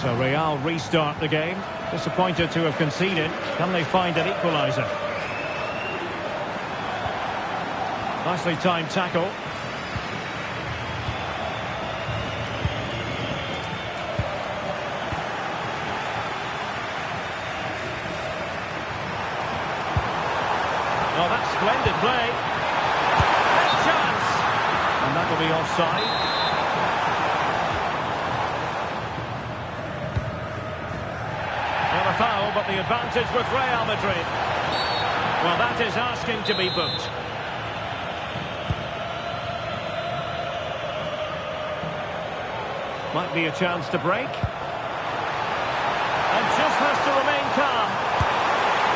So Real restart the game. Disappointed to have conceded. Can they find an equaliser? Nicely timed tackle. Oh, that's splendid play. Big chance. And that'll be offside. Not a foul, but the advantage with Real Madrid. Well, that is asking to be booked. Might be a chance to break. And just has to remain calm.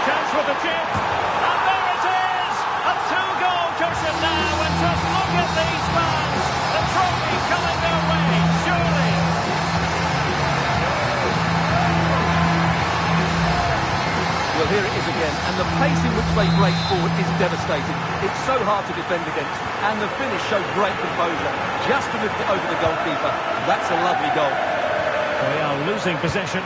Chance with the chip. And there it is! A two-goal cushion now. And just look at these fans. The trophy coming their way, surely. Well, here it is again. And the pace in which they break forward is devastating. It's so hard to defend against. And the finish showed great composure. Just to lift it over the goalkeeper. That's a lovely goal. They are losing possession.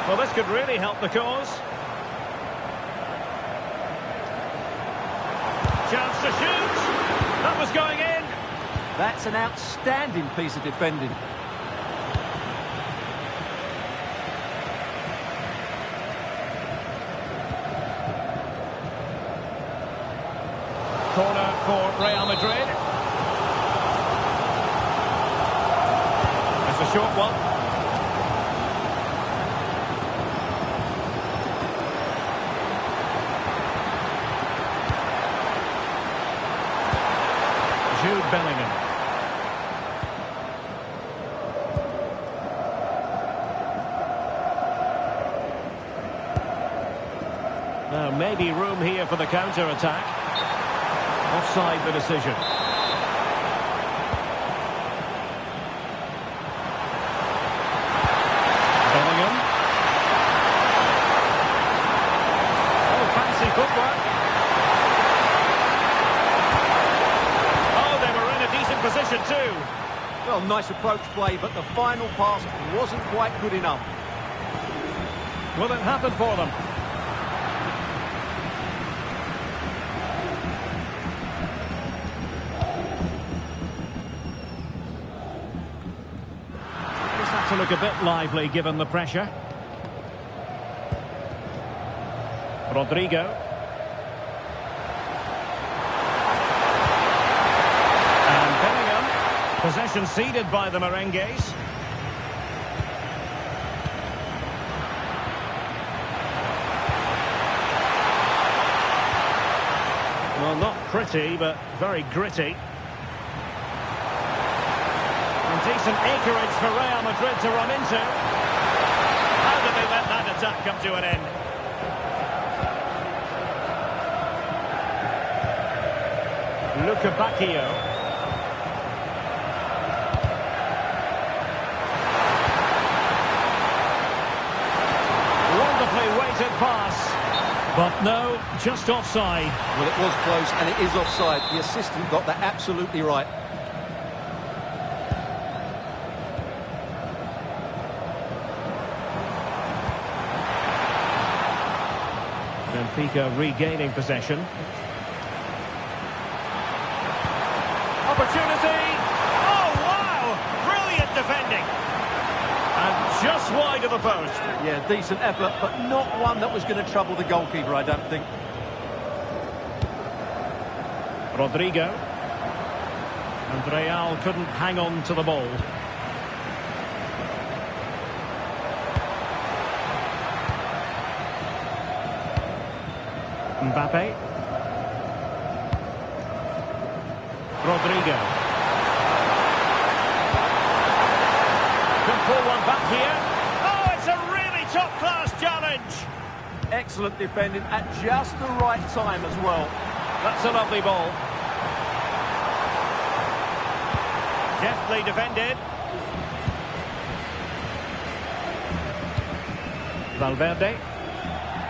Well, this could really help the cause. Chance to shoot. That was going in. That's an outstanding piece of defending. Corner for Real Madrid. It's a short one. Jude Bellingham. Now maybe room here for the counter-attack. Offside the decision. Bellingham. Oh, fancy footwork. Oh, they were in a decent position too. Well, nice approach play, but the final pass wasn't quite good enough. Will it happen for them? To look a bit lively given the pressure. Rodrigo. And Bellingham. Possession ceded by the Merengues. Well, not pretty, but very gritty. Decent acreage for Real Madrid to run into. How did they let that attack come to an end? Luca Bacchio. Wonderfully weighted pass. But no, just offside. Well, it was close and it is offside. The assistant got that absolutely right. Benfica regaining possession. Opportunity! Oh, wow! Brilliant defending! And just wide of the post. Yeah, decent effort, but not one that was going to trouble the goalkeeper, I don't think. Rodrigo. And Real couldn't hang on to the ball. Mbappe. Rodrigo. Can pull one back here. Oh, it's a really top-class challenge. Excellent defending at just the right time as well. That's a lovely ball. Deftly defended. Valverde.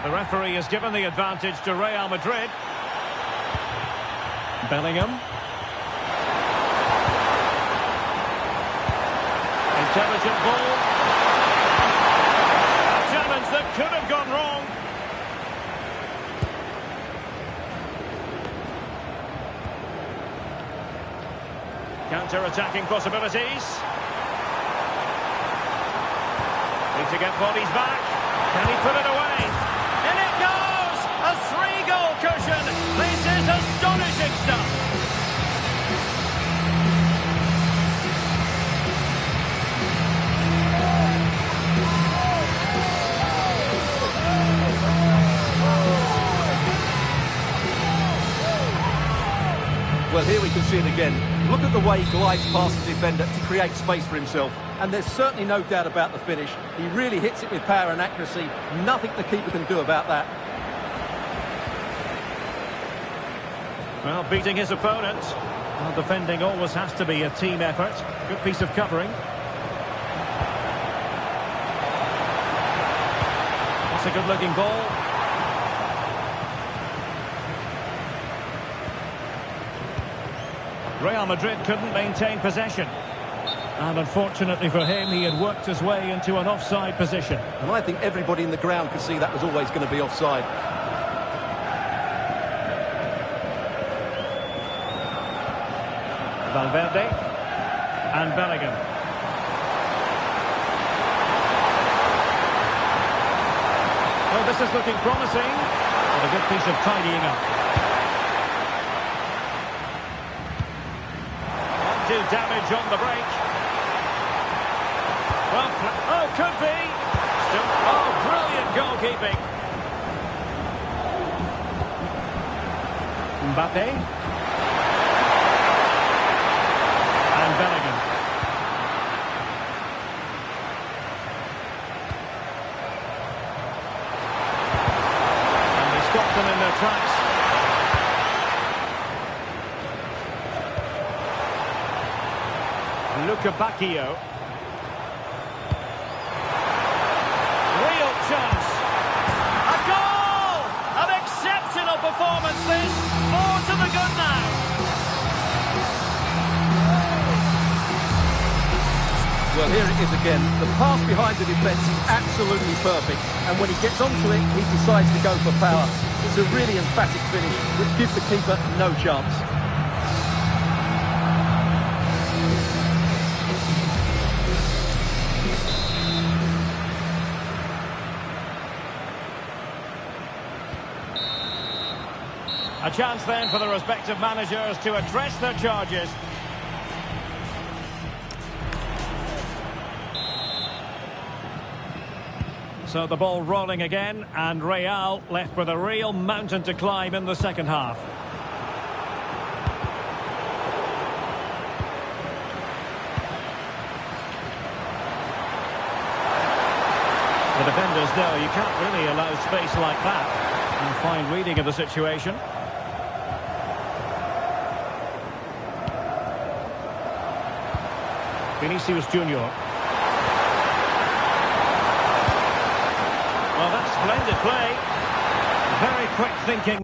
The referee has given the advantage to Real Madrid. Bellingham. Intelligent ball. A challenge that could have gone wrong. Counter-attacking possibilities. Need to get bodies back. Can he put it away? In it goes! A 3-goal cushion. This is astonishing stuff. Well, here we can see it again. Look at the way he glides past the defender to create space for himself. And there's certainly no doubt about the finish. He really hits it with power and accuracy. Nothing the keeper can do about that. Well, beating his opponent. Well, defending always has to be a team effort. Good piece of covering. That's a good-looking ball. Real Madrid couldn't maintain possession. And unfortunately for him, he had worked his way into an offside position. And I think everybody in the ground could see that was always going to be offside. Valverde and Bellingham. Well, this is looking promising. And a good piece of tidying up. Do damage on the break. Well, oh, could be. Still, oh, brilliant goalkeeping. Mbappe. And Bellingham. And they stopped them in their tracks. Bacchio. Real chance. A goal! An exceptional performance this. 4 to the good now. Well, here it is again. The pass behind the defence is absolutely perfect. And when he gets onto it, he decides to go for power. It's a really emphatic finish, which gives the keeper no chance. A chance then for the respective managers to address their charges. So the ball rolling again, and Real left with a real mountain to climb in the second half. The defenders know you can't really allow space like that. And fine reading of the situation. Vinicius Junior. Well, that's splendid play. Very quick thinking.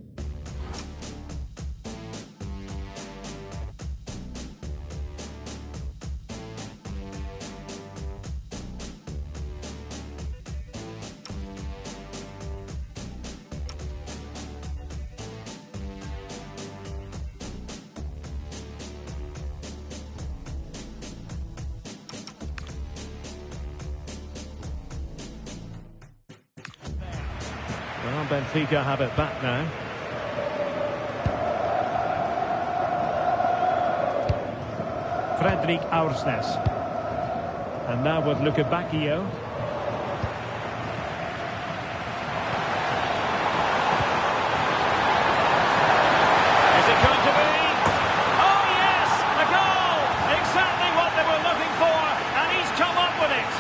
Well, Benfica have it back now. Fredrik Aursnes. And now with Luka Bacchio. Is it going to be? Oh yes! A goal! Exactly what they were looking for, and he's come up with it.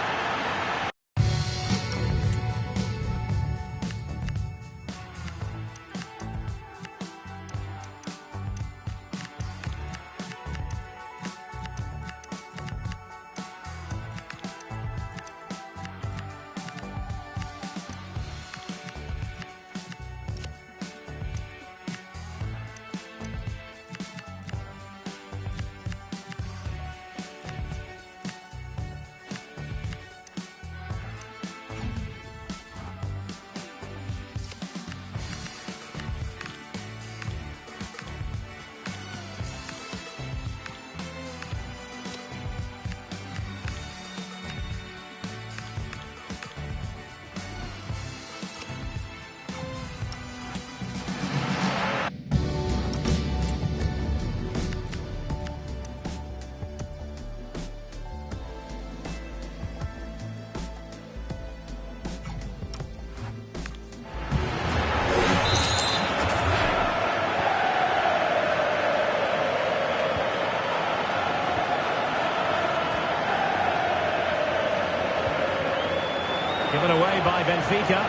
Given away by Benfica.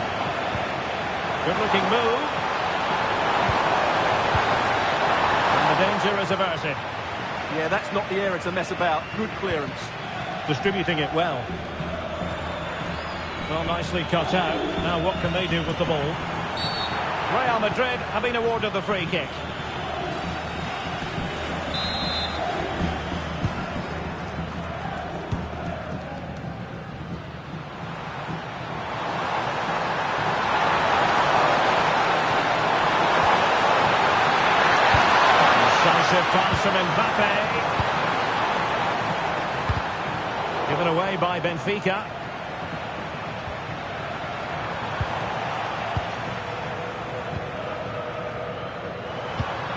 Good-looking move. And the danger is averted. Yeah, that's not the area to mess about. Good clearance. Distributing it well. Well, nicely cut out. Now what can they do with the ball? Real Madrid have been awarded the free kick. Decisive pass from Mbappe. Given away by Benfica.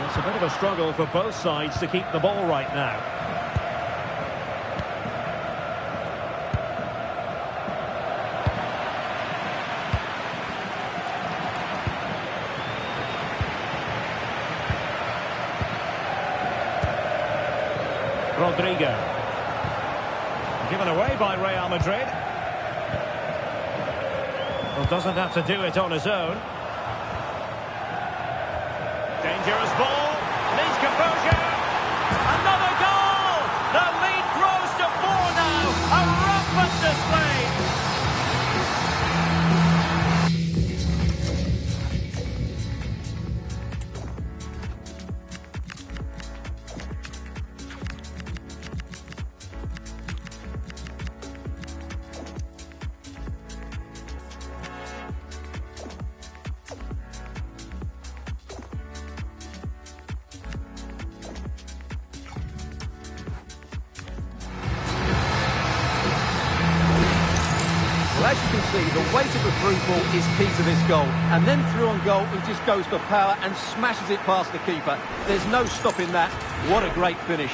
It's a bit of a struggle for both sides to keep the ball right now. Rodrigo. Given away by Real Madrid. Well, doesn't have to do it on his own. Dangerous ball. Needs composure. Another goal! The lead grows to 4 now. A rampant display. Well, as you can see, the weight of the through ball is key to this goal. And then through on goal, he just goes for power and smashes it past the keeper. There's no stopping that. What a great finish.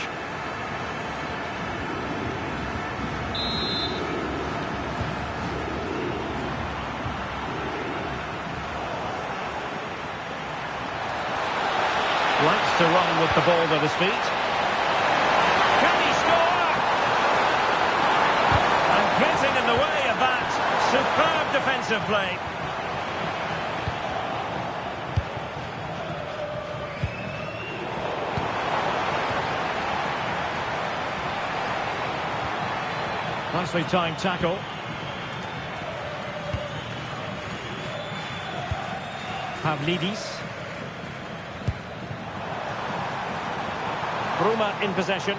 Likes to run with the ball at his feet. Can he score? And getting in the way of that. Superb defensive play. Nicely timed tackle. Pavlidis. Bruma in possession.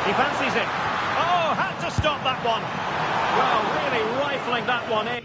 He fancies it. Oh, had to stop that one. Well, really rifling that one in.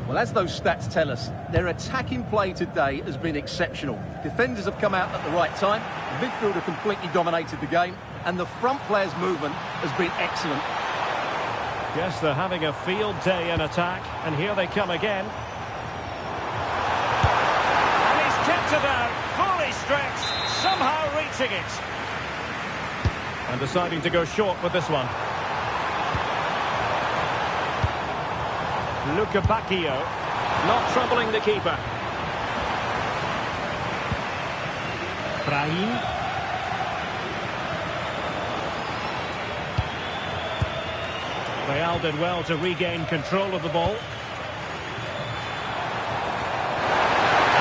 Well, as those stats tell us, their attacking play today has been exceptional. Defenders have come out at the right time, the midfield have completely dominated the game, and the front players' movement has been excellent. Yes, they're having a field day in attack, and here they come again. And he's kept it out, fully stretched, somehow reaching it. And deciding to go short with this one. Luca Bacchio, not troubling the keeper. Brahim. Real did well to regain control of the ball.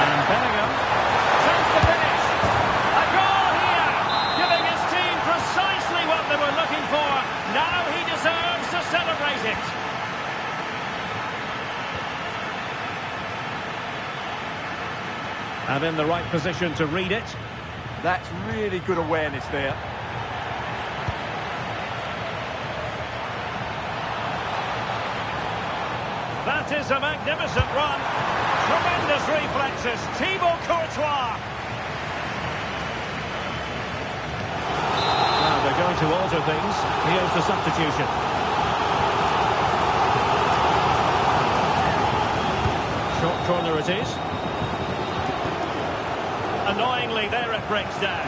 And Bellingham turns to finish. A goal here, giving his team precisely what they were looking for. Now he deserves to celebrate it. And in the right position to read it. That's really good awareness there. That is a magnificent run. Tremendous reflexes. Thibaut Courtois. Now they're going to alter things. Here's the substitution. Short corner it is. Annoyingly, there it breaks down.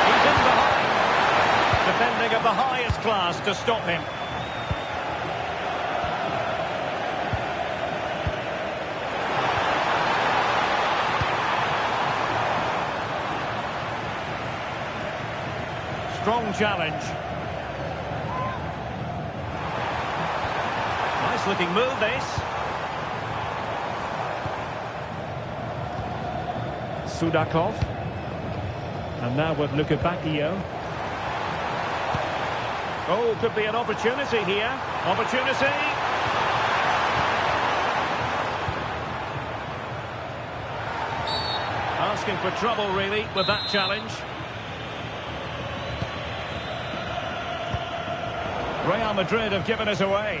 He's in behind. Defending of the highest class to stop him. Strong challenge. Nice looking move, this. Sudakov. And now with Bacchio. Oh, could be an opportunity here. Opportunity. Asking for trouble, really, with that challenge. Real Madrid have given us away.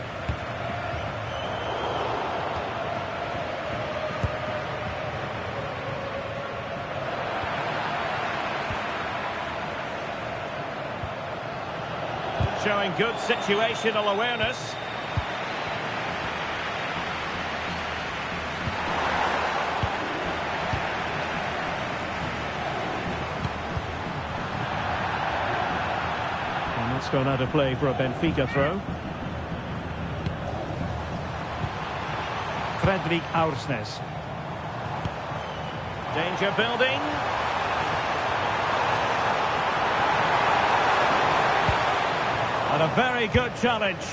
Showing good situational awareness. And that's gone out of play for a Benfica throw. Fredrik Aursnes. Danger building. And a very good challenge.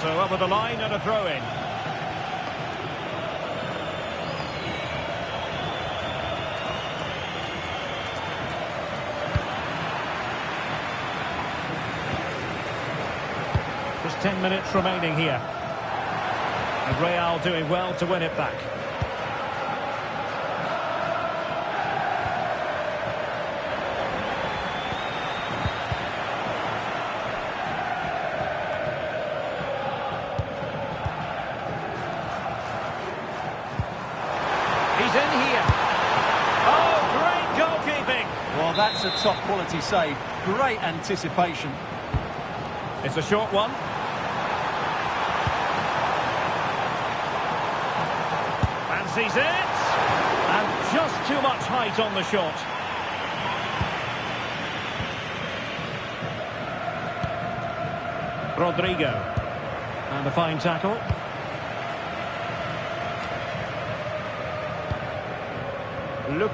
So over the line and a throw-in. Just 10 minutes remaining here. And Real doing well to win it back. He's in here. Oh, great goalkeeping. Well, that's a top quality save. Great anticipation. It's a short one. Fancies it. And just too much height on the shot. Rodrigo. And a fine tackle.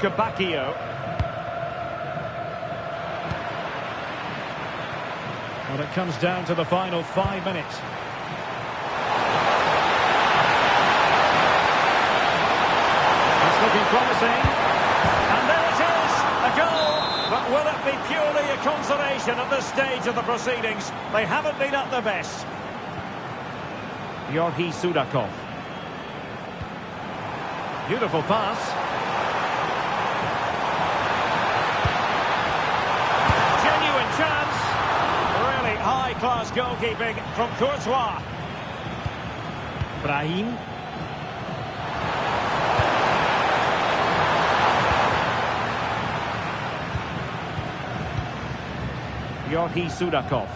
Bacchio. Well, it comes down to the final 5 minutes. It's looking promising. And there it is, a goal. But will it be purely a consolation at this stage of the proceedings? They haven't been at their best. Georgi Sudakov. Beautiful pass. Chance. Really high-class goalkeeping from Courtois. Brahim. Georgi Sudakov.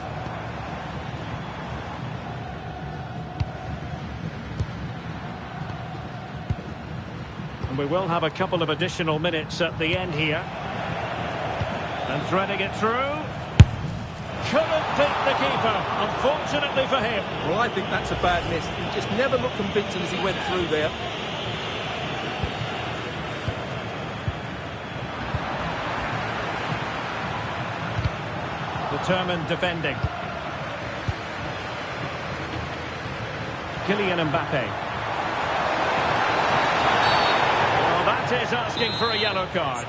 And we will have a couple of additional minutes at the end here. And threading it through. Couldn't beat the keeper, unfortunately for him. Well, I think that's a bad miss. He just never looked convincing as he went through there. Determined defending. Kylian Mbappe. Well, that is asking for a yellow card.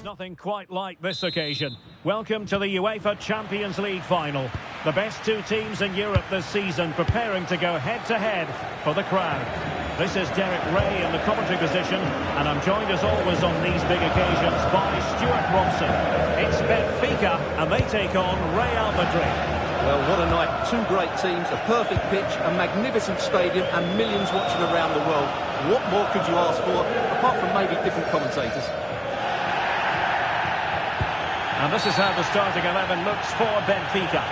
nothing quite like this occasion. Welcome to the UEFA Champions League final. The best two teams in Europe this season preparing to go head-to-head for the crown. This is Derek Ray in the commentary position, and I'm joined as always on these big occasions by Stuart Robson. It's Benfica, and they take on Real Madrid. Well, what a night. Two great teams, a perfect pitch, a magnificent stadium, and millions watching around the world. What more could you ask for, apart from maybe different commentators? And this is how the starting 11 looks for Benfica.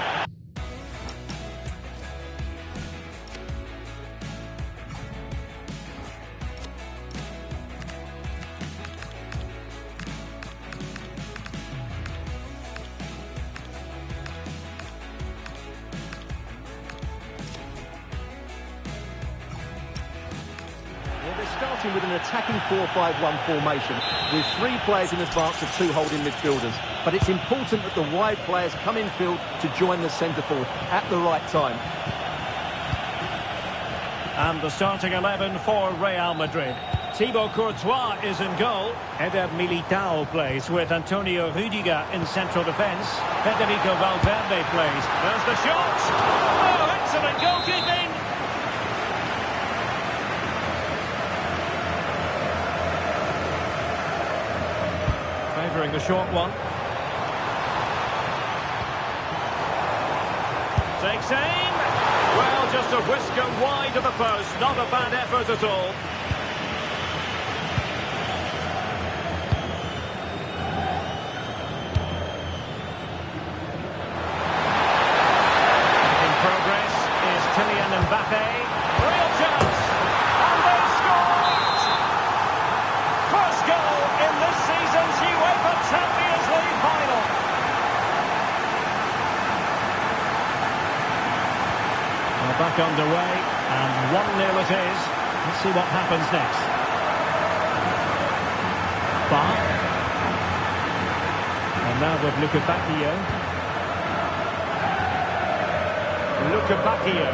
Starting with an attacking 4-5-1 formation with three players in advance of two holding midfielders. But it's important that the wide players come in field to join the centre forward at the right time. And the starting 11 for Real Madrid. Thibaut Courtois is in goal. Eder Militao plays with Antonio Rüdiger in central defence. Federico Valverde plays. There's the shot! Oh, excellent goalkeeping! Favouring the short one. Takes aim. Well, just a whisker wide of the post. Not a bad effort at all. Making progress is Kylian Mbappe. Real chance. And they scored! First goal in this season's UEFA Champions League final. We're back underway, and 1-0 it is. Let's see what happens next. Bar. And now with Luca Bacchio. Luca Bacchio.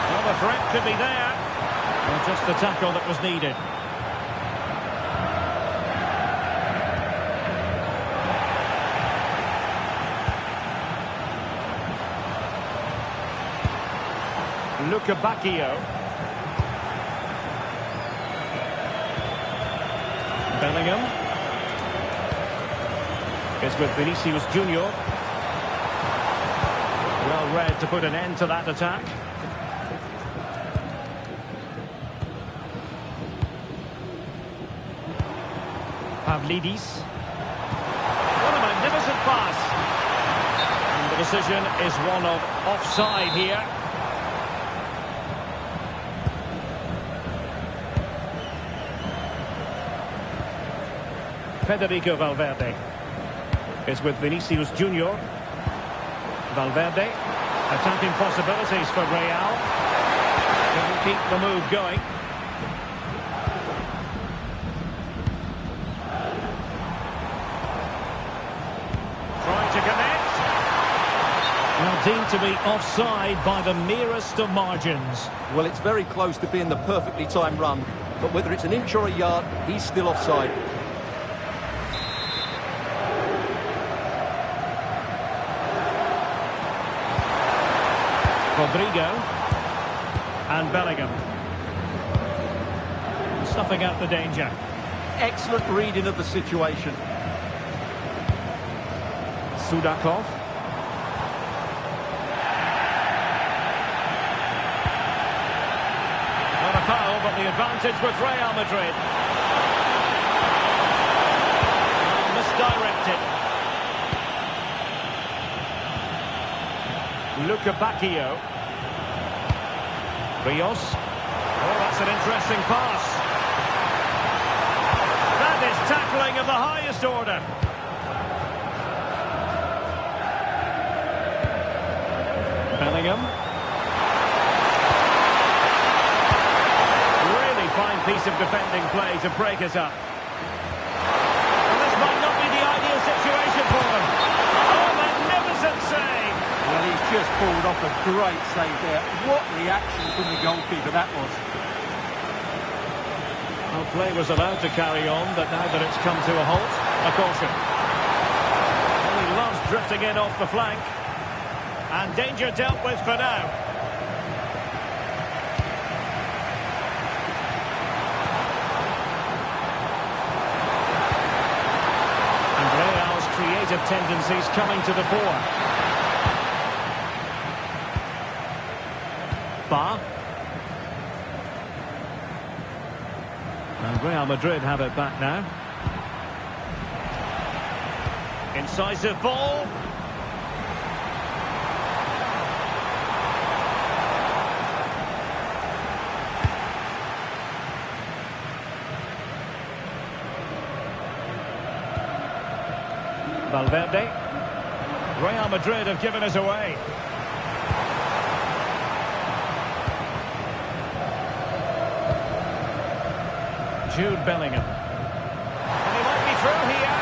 Well, the threat could be there. Well, just the tackle that was needed. Luca Bacchio. Bellingham. Is with Vinicius Junior. Well read to put an end to that attack. Pavlidis. What a magnificent pass. And the decision is one of offside here. Federico Valverde is with Vinicius Junior. Valverde, attacking possibilities for Real. Couldn't keep the move going. Trying to connect. Well, deemed to be offside by the merest of margins. Well, it's very close to being the perfectly timed run, but whether it's an inch or a yard, he's still offside. Rodrigo and Bellingham. Stuffing out the danger. Excellent reading of the situation. Sudakov. Not a foul, but the advantage with Real Madrid. Misdirected. Luca Bacchio. Rios. Oh, that's an interesting pass. That is tackling of the highest order. Bellingham. Really fine piece of defending play to break us up. And this might not be the ideal situation for them. Oh, magnificent save. Well, he's just pulled off a great save there. What reaction from the goalkeeper that was. Well, play was allowed to carry on, but now that it's come to a halt, a caution. Well, he loves drifting in off the flank. And danger dealt with for now. And Real's creative tendencies coming to the fore. Ba. And Real Madrid have it back now. Incisive ball. Valverde. Real Madrid have given us away. Jude Bellingham. And he might be through here.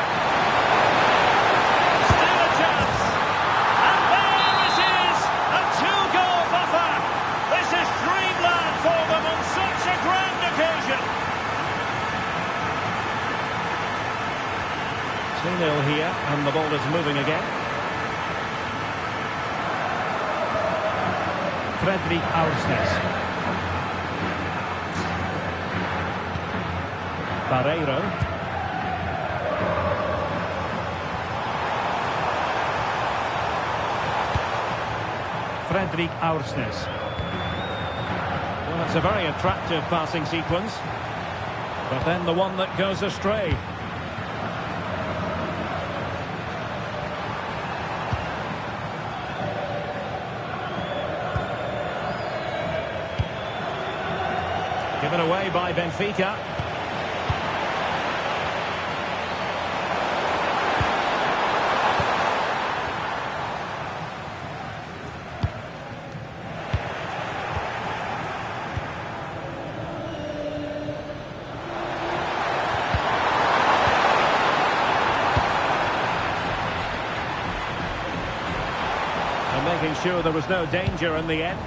Still a chance. And there it is! A two-goal buffer. This is dreamland for them on such a grand occasion. 2-0 here, and the ball is moving again. Fredrik Aursnes. Barreiro. Fredrik Aursnes. Well, it's a very attractive passing sequence, but then the one that goes astray. Given away by Benfica. And making sure there was no danger in the end.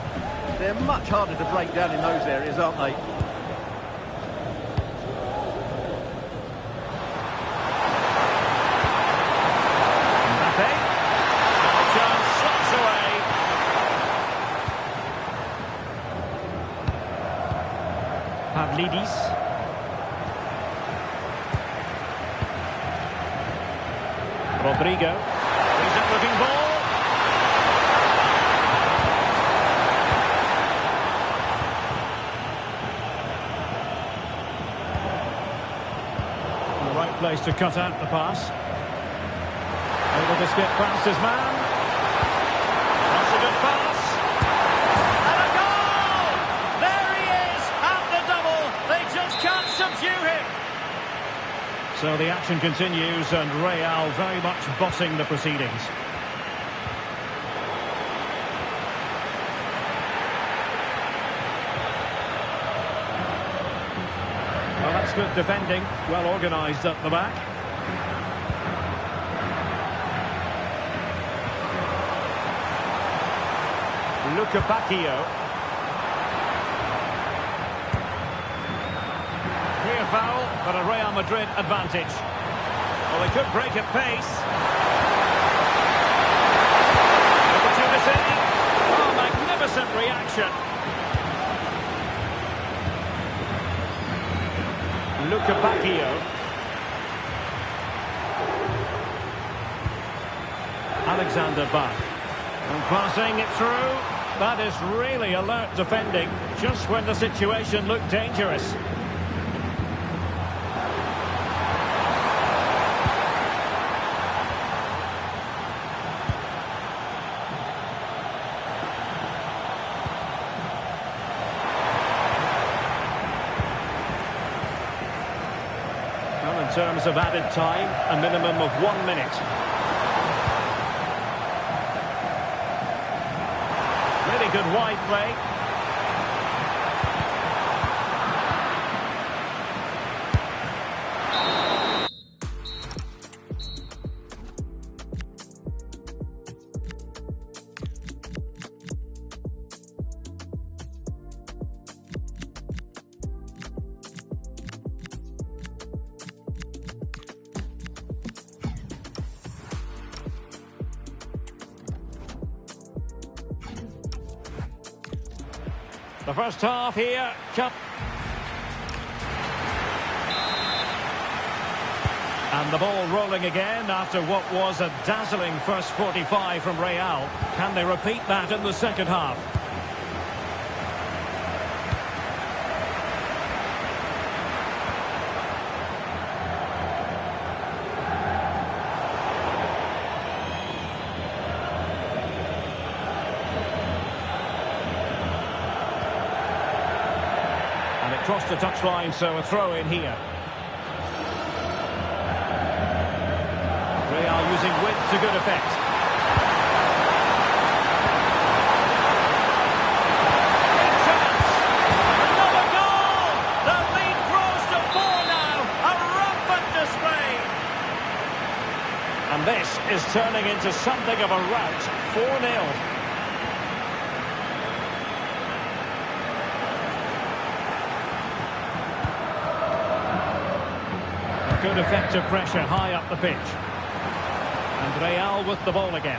They're much harder to break down in those areas, aren't they? Pavlidis. Rodrigo. Decent looking ball. The right place to cut out the pass. Able to skip past his man. That's a good pass. And a goal! There he is at the double. They just can't subdue him. So the action continues and Real very much bossing the proceedings. Well, that's good defending. Well organised at the back. Luca Bacchio. Clear foul, but a Real Madrid advantage. Well, they could break at pace. Opportunity. Oh, magnificent reaction. Luca Bacchio. Alexander Bach. And passing it through. That is really alert defending, just when the situation looked dangerous. Well, in terms of added time, a minimum of 1 minute. Really good wide play. The first half here. And the ball rolling again after what was a dazzling first 45 from Real. Can they repeat that in the second half? And it crossed the touchline, so a throw in here. Real using width to good effect. Big chance! Another goal! The lead grows to 4 now. A rampant display. And this is turning into something of a rout. 4-0. Good effective pressure high up the pitch. And Real with the ball again.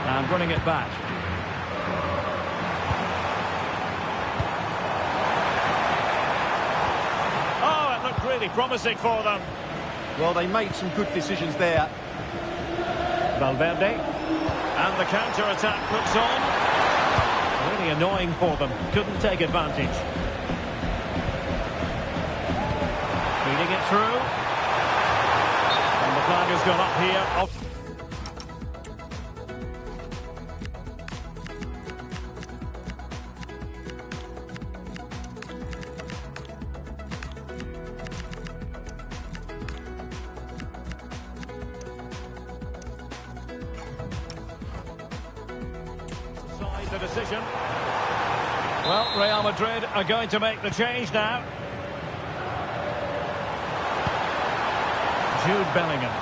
And running it back. Oh, it looked really promising for them. Well, they made some good decisions there. Valverde, and the counter-attack looks on. Really annoying for them, couldn't take advantage. Feeding it through. And the flag has gone up here. The decision. Well, Real Madrid are going to make the change now. Jude Bellingham.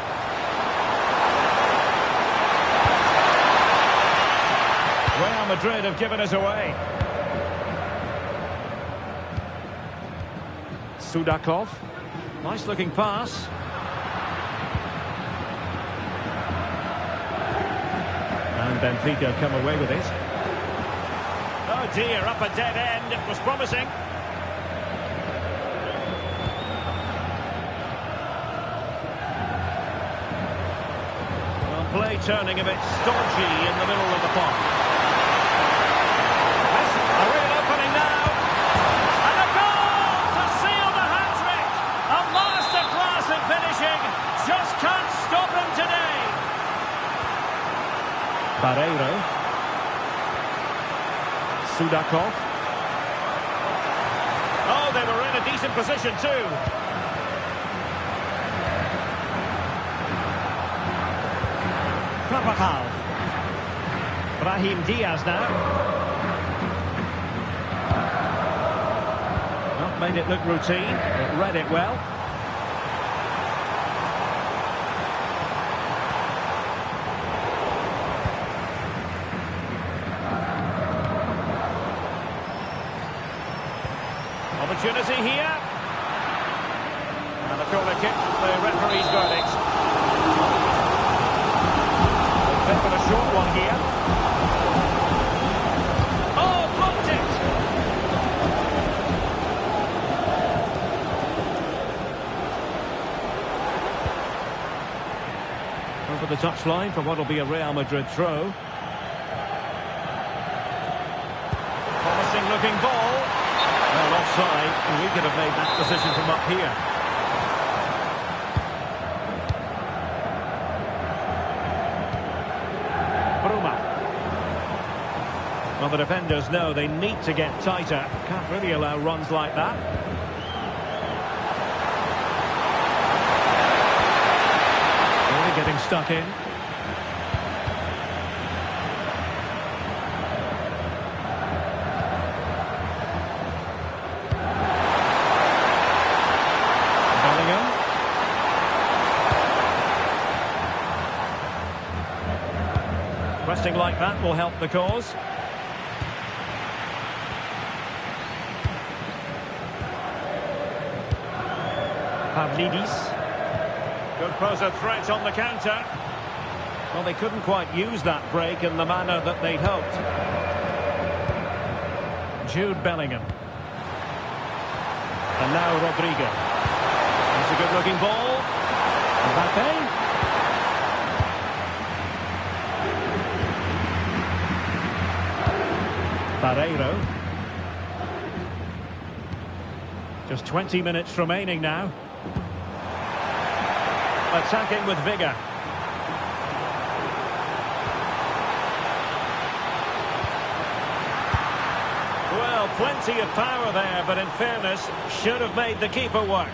Real Madrid have given us away. Sudakov. Nice looking pass. And Benfica come away with it. Oh dear, up a dead end. It was promising. Well, play turning a bit stodgy in the middle of the park. That's a real opening now. And a goal to seal the hat-trick. A masterclass in finishing. Just can't stop him today. Barreiro. Sudakov. Oh, they were in a decent position too. Carvajal. Brahim Diaz now. Not made it look routine, but read it well. Opportunity here. And a corner kick, the referee's verdict. A bit of a short one here. Oh, blocked it! Over the touchline for what will be a Real Madrid throw. Promising looking ball. Well, offside, and we could have made that decision from up here. Bruma. Well, the defenders know they need to get tighter. Can't really allow runs like that. Really getting stuck in. Pressing like that will help the cause. Pavlidis. Could pose a threat on the counter. Well, they couldn't quite use that break in the manner that they'd hoped. Jude Bellingham. And now Rodrigo. It's a good-looking ball. Mbappe. Barreiro. Just 20 minutes remaining now. Attacking with vigour. Well, plenty of power there, but in fairness, should have made the keeper work.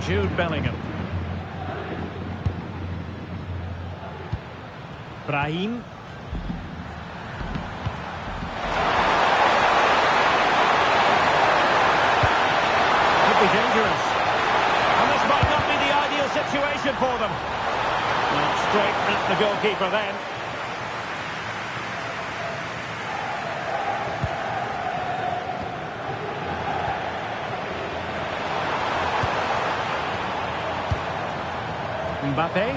Jude Bellingham. Brahim. Could be dangerous. And this might not be the ideal situation for them. Well, straight at the goalkeeper then. Mbappe.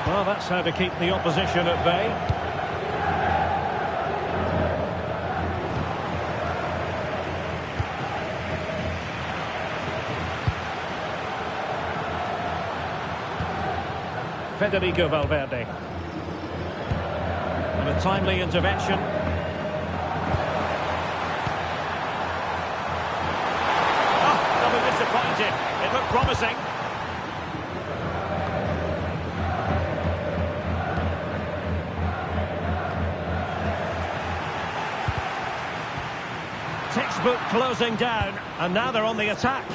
Well, that's how to keep the opposition at bay. Federico Valverde. And a timely intervention. Oh, they'll be disappointed. It looked promising. Textbook closing down, and now they're on the attack.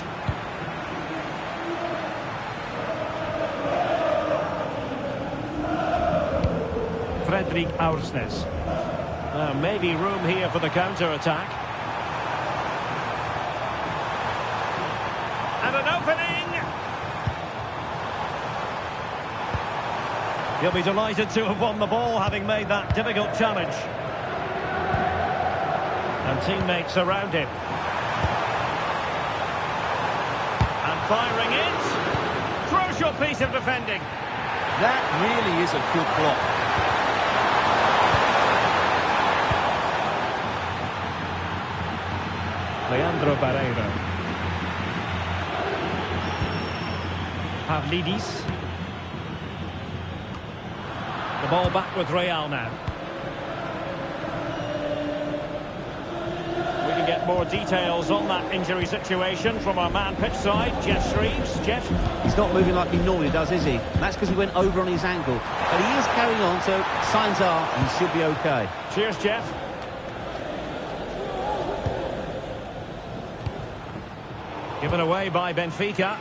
Frederick Aursnes. Maybe room here for the counter-attack. And an opening! He'll be delighted to have won the ball, having made that difficult challenge. And teammates around him. And firing it. Crucial piece of defending. That really is a good block. Leandro Barreiro. Pavlidis. The ball back with Real now. We can get more details on that injury situation from our man pitch side, Jeff Shreves. Jeff? He's not moving like he normally does, is he? And that's because he went over on his ankle. But he is carrying on, so signs are he should be okay. Cheers, Jeff. Given away by Benfica.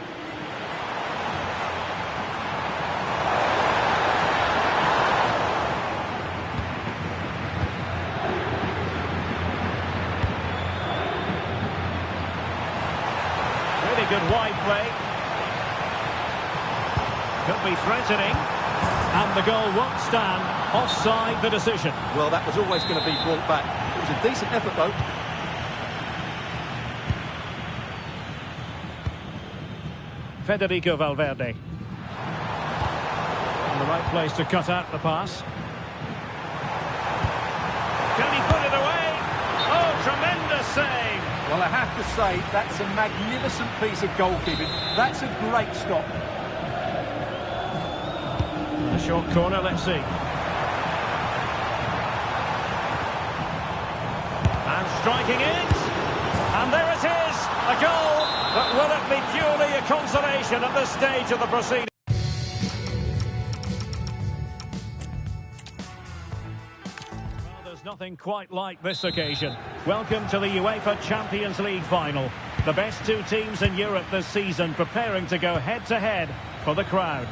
Really good wide play. Could be threatening. And the goal won't stand. Offside the decision. Well, that was always going to be brought back. It was a decent effort, though. Federico Valverde. In the right place to cut out the pass. Can he put it away? Oh, tremendous save! Well, I have to say, that's a magnificent piece of goalkeeping. That's a great stop. A short corner, let's see. And striking it. And there it is, a goal. But will it be purely a consolation at this stage of the proceedings? Well, there's nothing quite like this occasion. Welcome to the UEFA Champions League final. The best two teams in Europe this season preparing to go head-to-head for the crown.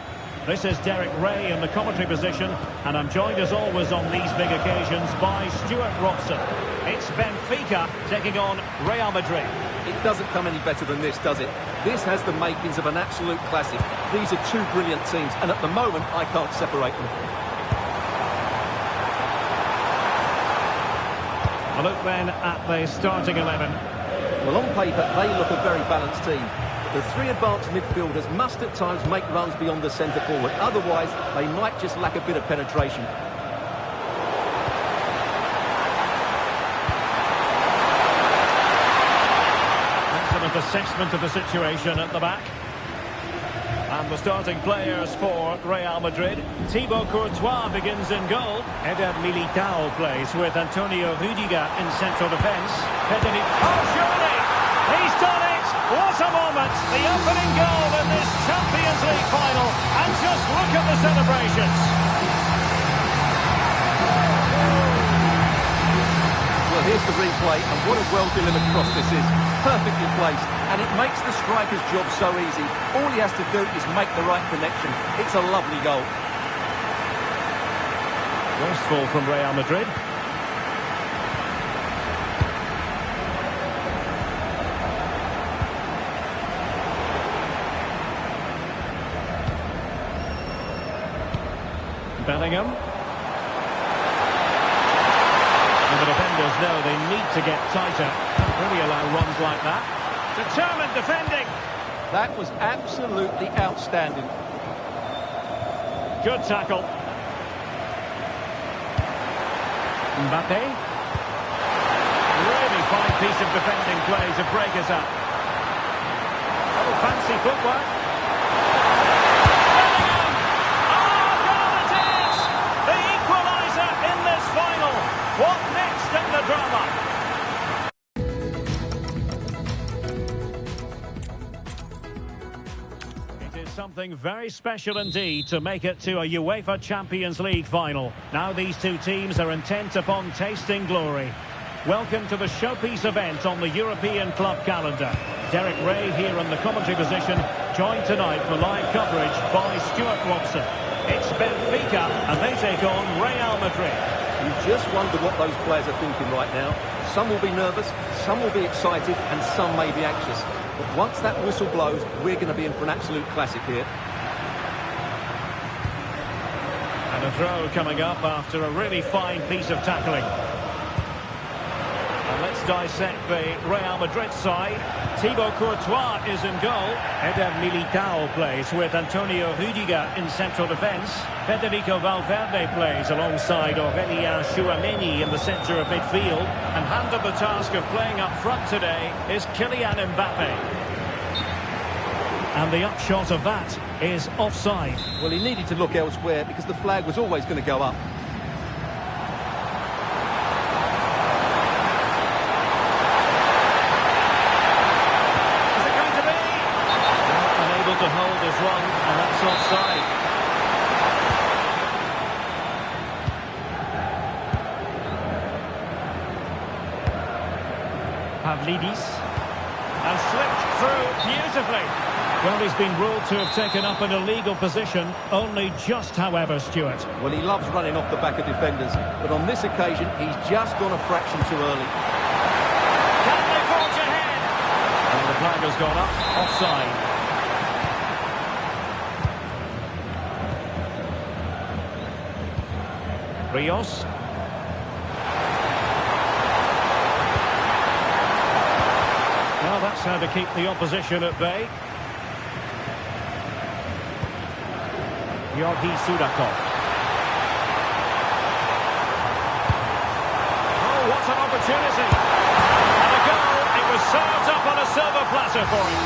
This is Derek Ray in the commentary position, and I'm joined as always on these big occasions by Stuart Robson. It's Benfica taking on Real Madrid. It doesn't come any better than this, does it? This has the makings of an absolute classic. These are two brilliant teams, and at the moment, I can't separate them. A look then at the starting 11. Well, on paper, they look a very balanced team. The three advanced midfielders must at times make runs beyond the centre forward. Otherwise, they might just lack a bit of penetration. Excellent assessment of the situation at the back. And the starting players for Real Madrid. Thibaut Courtois begins in goal. Eder Militao plays with Antonio Rüdiger in central defence. Oh, surely! He's done it! What a moment! The opening goal in this Champions League final. And just look at the celebrations. Well, here's the replay, and what a well-delivered cross this is. Perfectly placed, and it makes the striker's job so easy. All he has to do is make the right connection. It's a lovely goal. Wasteful from Real Madrid. Bellingham. And the defenders know they need to get tighter. Can't really allow runs like that. Determined defending. That was absolutely outstanding. Good tackle. Mbappe. Really fine piece of defending play to break us up. Oh, fancy footwork. Bellingham! Oh, goal it is! The equaliser in this final. What next in the drama? Something very special indeed to make it to a UEFA Champions League final. Now these two teams are intent upon tasting glory. Welcome to the showpiece event on the European club calendar. Derek Ray here in the commentary position, joined tonight for live coverage by Stuart Robson. It's Benfica and they take on Real Madrid. You just wonder what those players are thinking right now. Some will be nervous, some will be excited, and some may be anxious. But once that whistle blows, we're going to be in for an absolute classic here. And a throw coming up after a really fine piece of tackling. And let's dissect the Real Madrid side. Thibaut Courtois is in goal. Eder Militao plays with Antonio Rüdiger in central defence. Federico Valverde plays alongside Aurélien Tchouaméni in the centre of midfield. And handed the task of playing up front today is Kylian Mbappe. And the upshot of that is offside. Well, he needed to look elsewhere because the flag was always going to go up. To hold his run, and that's offside. Pavlidis and slipped through beautifully. Well, he's been ruled to have taken up an illegal position, only just, however, Stuart. Well, he loves running off the back of defenders, but on this occasion, he's just gone a fraction too early. Can they forge ahead? And the flag has gone up, offside. Rios. Well, that's how to keep the opposition at bay. Georgi Sudakov. Oh, what an opportunity. And a goal. It was served up on a silver platter for him.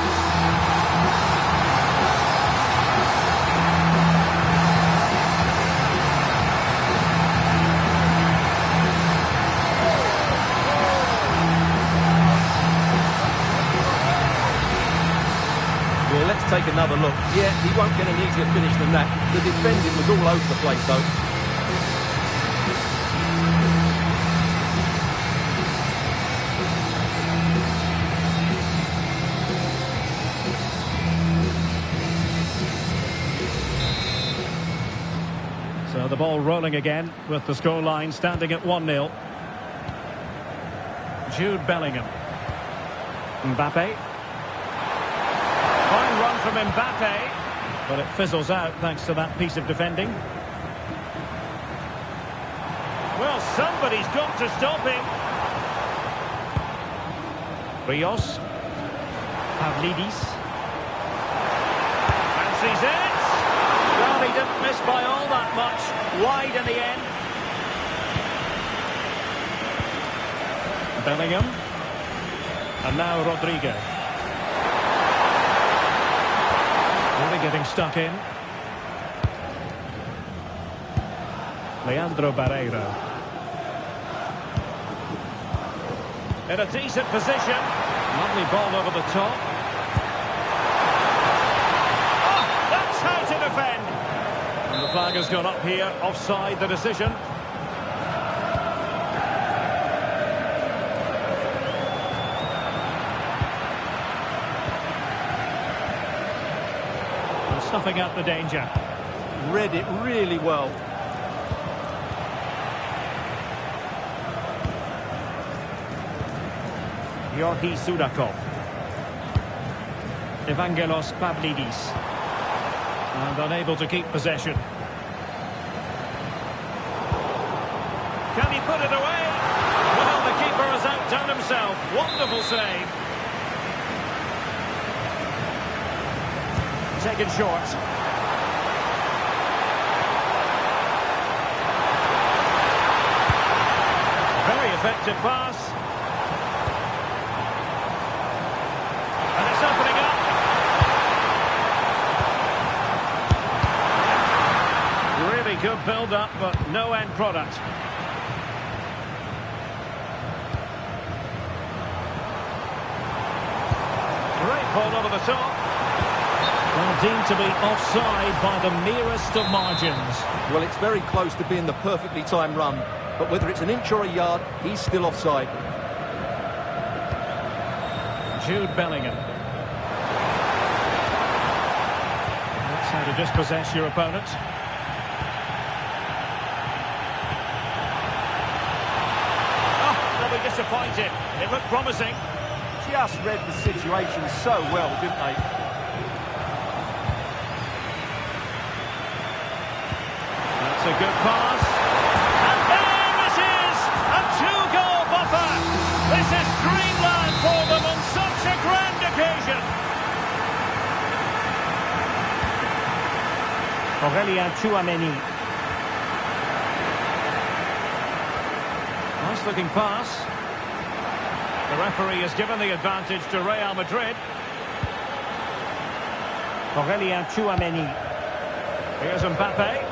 Let's take another look. Yeah, he won't get an easier finish than that. The defending was all over the place, though. So the ball rolling again with the scoreline standing at 1-0. Jude Bellingham. Mbappe. Fine run from Mbappe, but it fizzles out thanks to that piece of defending. Well, somebody's got to stop him. Rios. Pavlidis. Fancies it. Well, he didn't miss by all that much. Wide in the end. Bellingham. And now Rodrigo. Really getting stuck in. Leandro Barreiro. In a decent position. Lovely ball over the top. Oh, that's how to defend. And the flag has gone up here. Offside the decision. And snuffing out the danger. Read it really well. Georgi Sudakov. Evangelos Pavlidis. And unable to keep possession. Can he put it away? Well, the keeper has outdone himself. Wonderful save. Taken short. Very effective pass. Good build-up, but no end product. Great ball over the top. Well, deemed to be offside by the merest of margins. Well, it's very close to being the perfectly timed run, but whether it's an inch or a yard, he's still offside. Jude Bellingham. That's how to dispossess your opponent. Disappointed. It looked promising. Just read the situation so well, didn't they? That's a good pass. And there it is! A two-goal buffer! This is dreamland for them on such a grand occasion. Aurélien Tchouameni. Nice looking pass. The referee has given the advantage to Real Madrid. Aurélien Tchouameni. Here's Mbappe.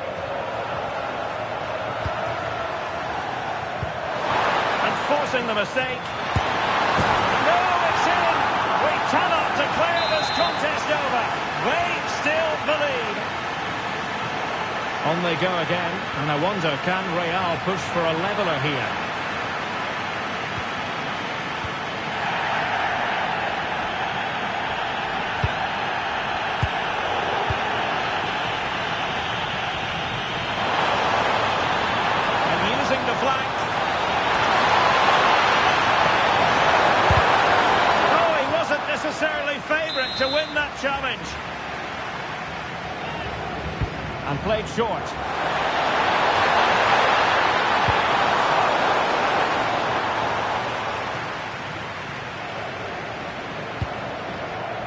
And forcing the mistake. No, it's in! We cannot declare this contest over. They still believe. On they go again. And I wonder, can Real push for a leveller here? The flank. Oh, he wasn't necessarily favourite to win that challenge. And played short.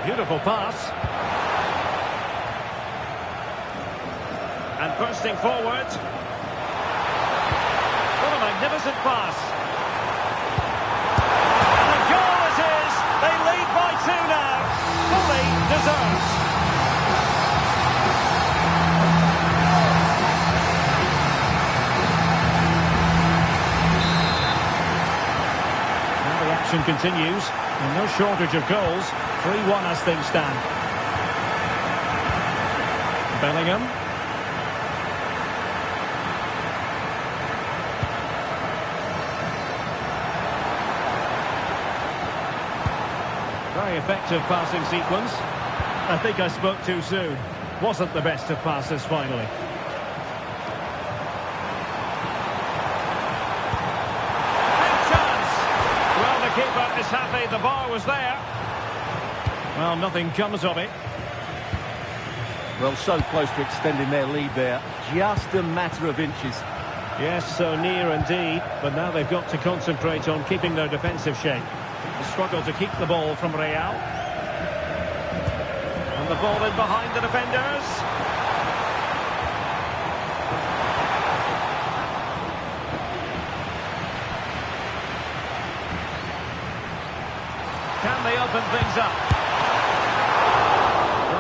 Beautiful pass. And bursting forward. Magnificent pass. And the goal it is. They lead by 2 now. Fully deserved. Now the action continues. And no shortage of goals. 3-1 as things stand. Bellingham. Very effective passing sequence. I think I spoke too soon. Wasn't the best of passes finally. Big chance. Well, the keeper is happy the bar was there. Well, nothing comes of it. Well, so close to extending their lead there. Just a matter of inches. Yes, so near indeed. But now they've got to concentrate on keeping their defensive shape. They struggle to keep the ball from Real. And the ball in behind the defenders. Can they open things up?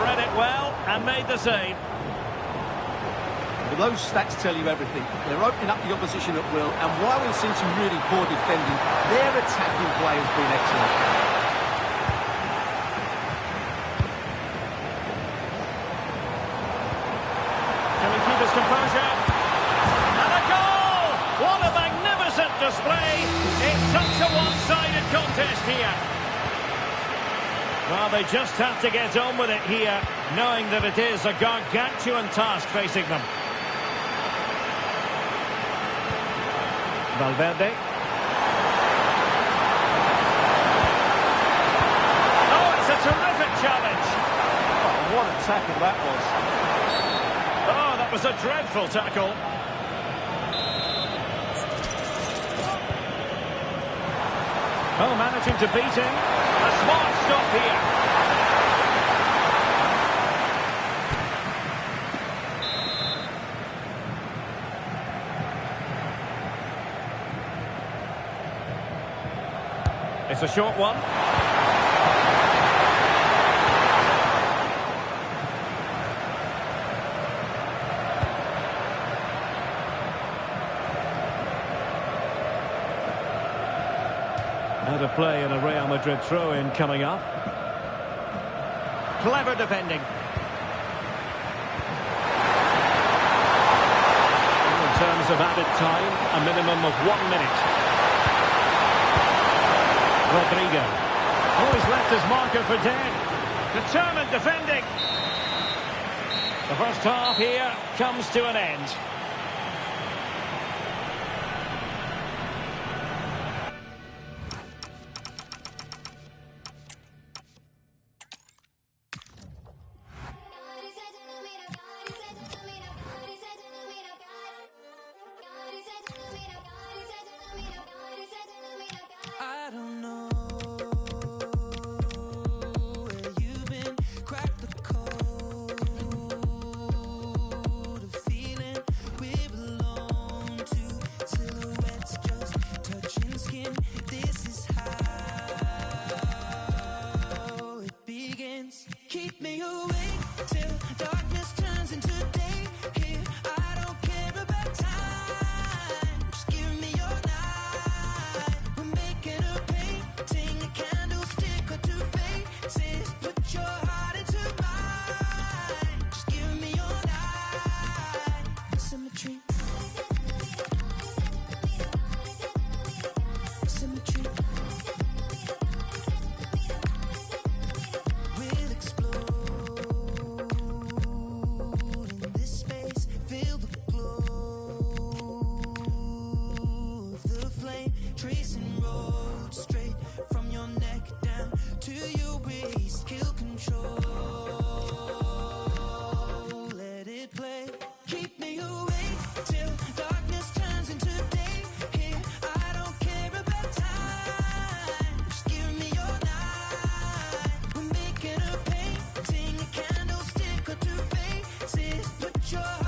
Read it well and made the save. Well, those stats tell you everything. They're opening up the opposition at will, and while we've seen some really poor defending, their attacking play has been excellent. Can he keep his composure? And a goal! What a magnificent display! It's such a one-sided contest here. Well, they just have to get on with it here, knowing that it is a gargantuan task facing them. Valverde. Oh, it's a terrific challenge. Oh, what a tackle that was. Oh, that was a dreadful tackle. Oh, managing to beat him. A smart stop here. It's a short one. Out of play and a Real Madrid throw-in coming up. Clever defending. In terms of added time, a minimum of 1 minute. Rodrigo. Oh, he's left his marker for dead. Determined defending. The first half here comes to an end. I don't know where you've been, crack the code of feeling we belong to silhouettes just touching skin. This is how it begins. Keep me awake till darkness turns into day. Here, I don't care about time. Just give me your night. We're making a painting, a candlestick or two faces. Put your heart into mine. Just give me your night. Symmetry. Symmetry. We'll explode in this space. Feel the glow of the flame, tracing roads straight from your neck down to your waist. Kill control, let it play. Keep me awake till darkness turns into day. Here, I don't care about time. Just give me your night. We're making a painting, a candlestick or two faces. Put your